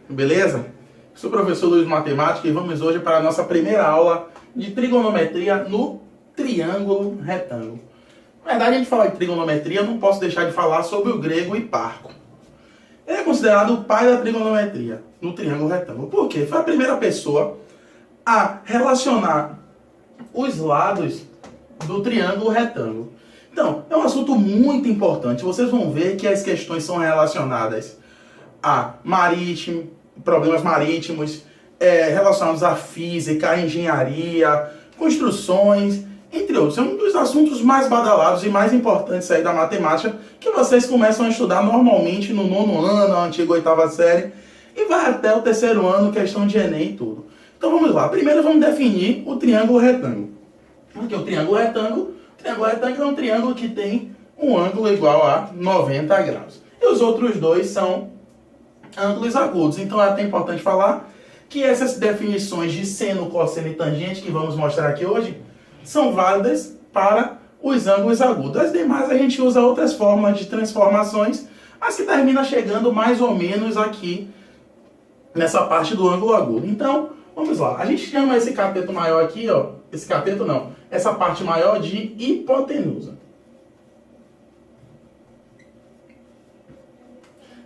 Beleza? Sou o professor Luiz Matemática e vamos hoje para a nossa primeira aula de trigonometria no triângulo retângulo. Na verdade, a gente falar de trigonometria, eu não posso deixar de falar sobre o grego Hiparco. Ele é considerado o pai da trigonometria no triângulo retângulo. Por quê? Foi a primeira pessoa a relacionar os lados do triângulo retângulo. Então, é um assunto muito importante. Vocês vão ver que as questões são relacionadas a problemas marítimos, relacionados à física, à engenharia, construções, entre outros. É um dos assuntos mais badalados e mais importantes aí da matemática que vocês começam a estudar normalmente no 9º ano, a antiga 8ª série, e vai até o 3º ano, questão de Enem e tudo. Então vamos lá. Primeiro vamos definir o triângulo retângulo. Porque o triângulo retângulo é um triângulo que tem um ângulo igual a 90 graus. E os outros dois são ângulos agudos. Então é até importante falar que essas definições de seno, cosseno e tangente que vamos mostrar aqui hoje são válidas para os ângulos agudos. As demais a gente usa outras formas de transformações, mas que termina chegando mais ou menos aqui nessa parte do ângulo agudo. Então, vamos lá. A gente chama esse cateto maior aqui, ó, esse cateto não, essa parte maior de hipotenusa.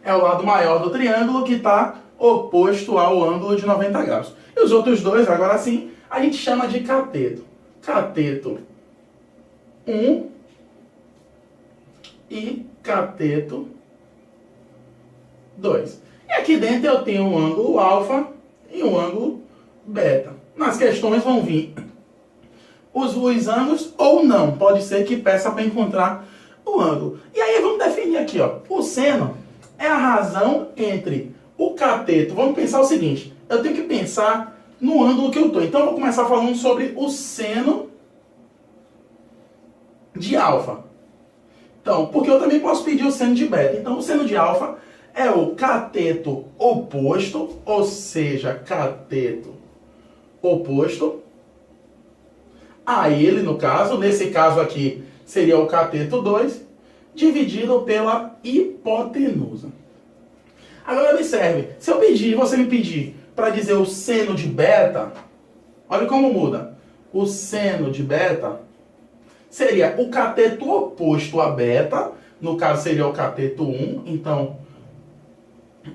É o lado maior do triângulo que está oposto ao ângulo de 90 graus. E os outros dois, agora sim, a gente chama de cateto. Cateto 1 e cateto 2. E aqui dentro eu tenho um ângulo alfa e um ângulo beta. Nas questões vão vir os ângulos ou não. Pode ser que peça para encontrar o ângulo. E aí vamos definir aqui, ó. O seno é a razão entre o cateto. Vamos pensar o seguinte. Eu tenho que pensar no ângulo que eu estou. Então eu vou começar falando sobre o seno de alfa. Então, porque eu também posso pedir o seno de beta. Então o seno de alfa é o cateto oposto, ou seja, cateto oposto a ele, no caso. Nesse caso aqui seria o cateto 2, dividido pela hipotenusa. Agora observe, se eu pedir, você me pedir para dizer o seno de beta, olha como muda. O seno de beta seria o cateto oposto a beta, no caso seria o cateto 1, então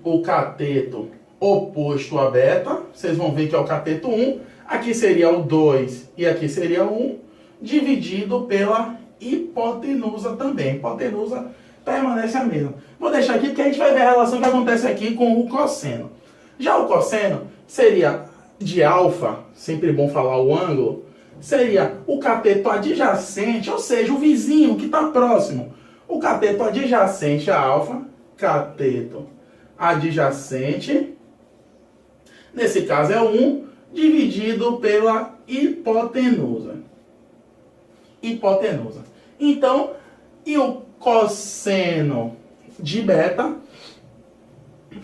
o cateto oposto a beta, vocês vão ver que é o cateto 1, aqui seria o 2 e aqui seria o 1, dividido pela hipotenusa também. Hipotenusa permanece a mesma. Vou deixar aqui porque a gente vai ver a relação que acontece aqui com o cosseno. Já o cosseno seria de alfa, sempre bom falar o ângulo, seria o cateto adjacente, ou seja, o vizinho que está próximo. O cateto adjacente a alfa, cateto adjacente, nesse caso é 1, dividido pela hipotenusa. Hipotenusa. Então, e o cosseno de beta,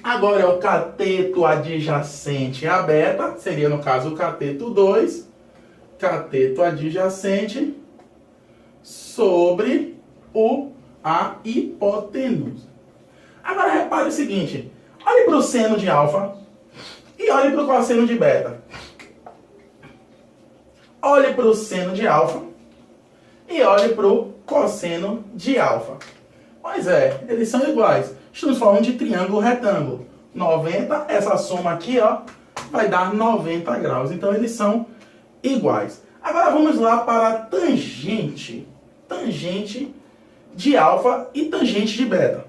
agora é o cateto adjacente a beta, seria no caso o cateto 2, cateto adjacente sobre a hipotenusa. Agora repare o seguinte, olhe para o seno de alfa e olhe para o cosseno de beta. Olhe para o seno de alfa e olhe para o cosseno de alfa. Pois é, eles são iguais. Estamos falando de triângulo retângulo. 90, essa soma aqui, ó, vai dar 90 graus. Então eles são iguais. Agora vamos lá para a tangente. Tangente de alfa e tangente de beta.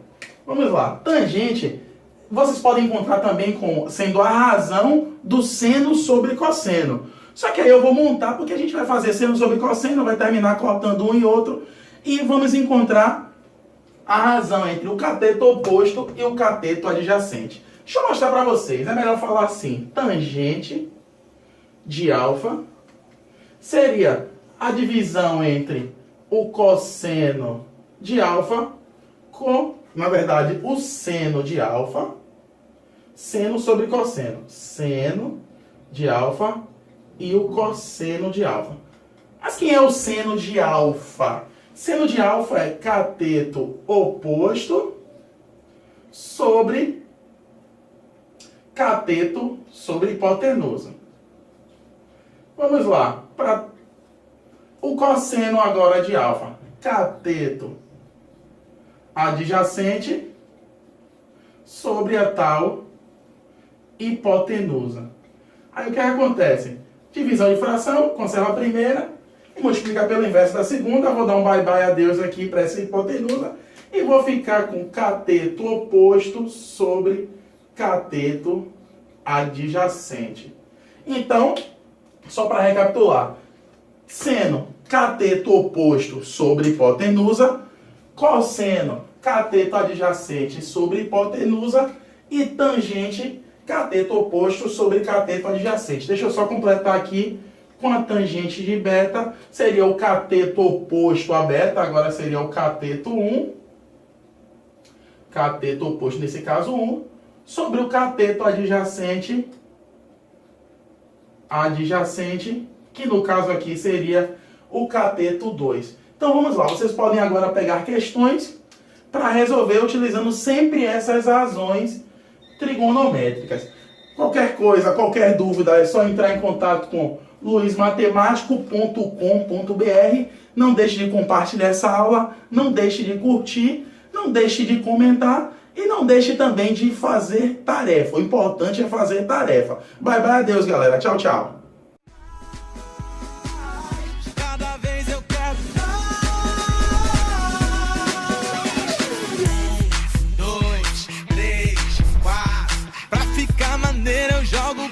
Vamos lá. Tangente, vocês podem encontrar também sendo a razão do seno sobre cosseno. Só que aí eu vou montar, porque a gente vai fazer seno sobre cosseno, vai terminar cortando um e outro, e vamos encontrar a razão entre o cateto oposto e o cateto adjacente. Deixa eu mostrar para vocês, é melhor falar assim, tangente de alfa seria a divisão entre o cosseno de alfa com, na verdade, o seno de alfa, seno sobre cosseno, seno de alfa e o cosseno de alfa. Mas quem é o seno de alfa? Seno de alfa é cateto oposto sobre cateto sobre hipotenusa. Vamos lá. Para o cosseno agora de alfa. Cateto adjacente sobre a tal hipotenusa. Aí o que acontece? Divisão de fração, conserva a primeira e multiplica pelo inverso da segunda. Vou dar um bye-bye adeus aqui para essa hipotenusa e vou ficar com cateto oposto sobre cateto adjacente. Então, só para recapitular, seno cateto oposto sobre hipotenusa, cosseno cateto adjacente sobre hipotenusa e tangente cateto oposto sobre cateto adjacente. Deixa eu só completar aqui com a tangente de beta, seria o cateto oposto a beta, agora seria o cateto 1, cateto oposto nesse caso 1, sobre o cateto adjacente, que no caso aqui seria o cateto 2. Então vamos lá, vocês podem agora pegar questões para resolver utilizando sempre essas razões trigonométricas. Qualquer coisa, qualquer dúvida, é só entrar em contato com luismatemático.com.br. Não deixe de compartilhar essa aula, não deixe de curtir, não deixe de comentar e não deixe também de fazer tarefa. O importante é fazer tarefa. Bye, bye, adeus, galera. Tchau, tchau. Cada vez eu quero 1, 2, 3, 4. Pra ficar maneiro eu jogo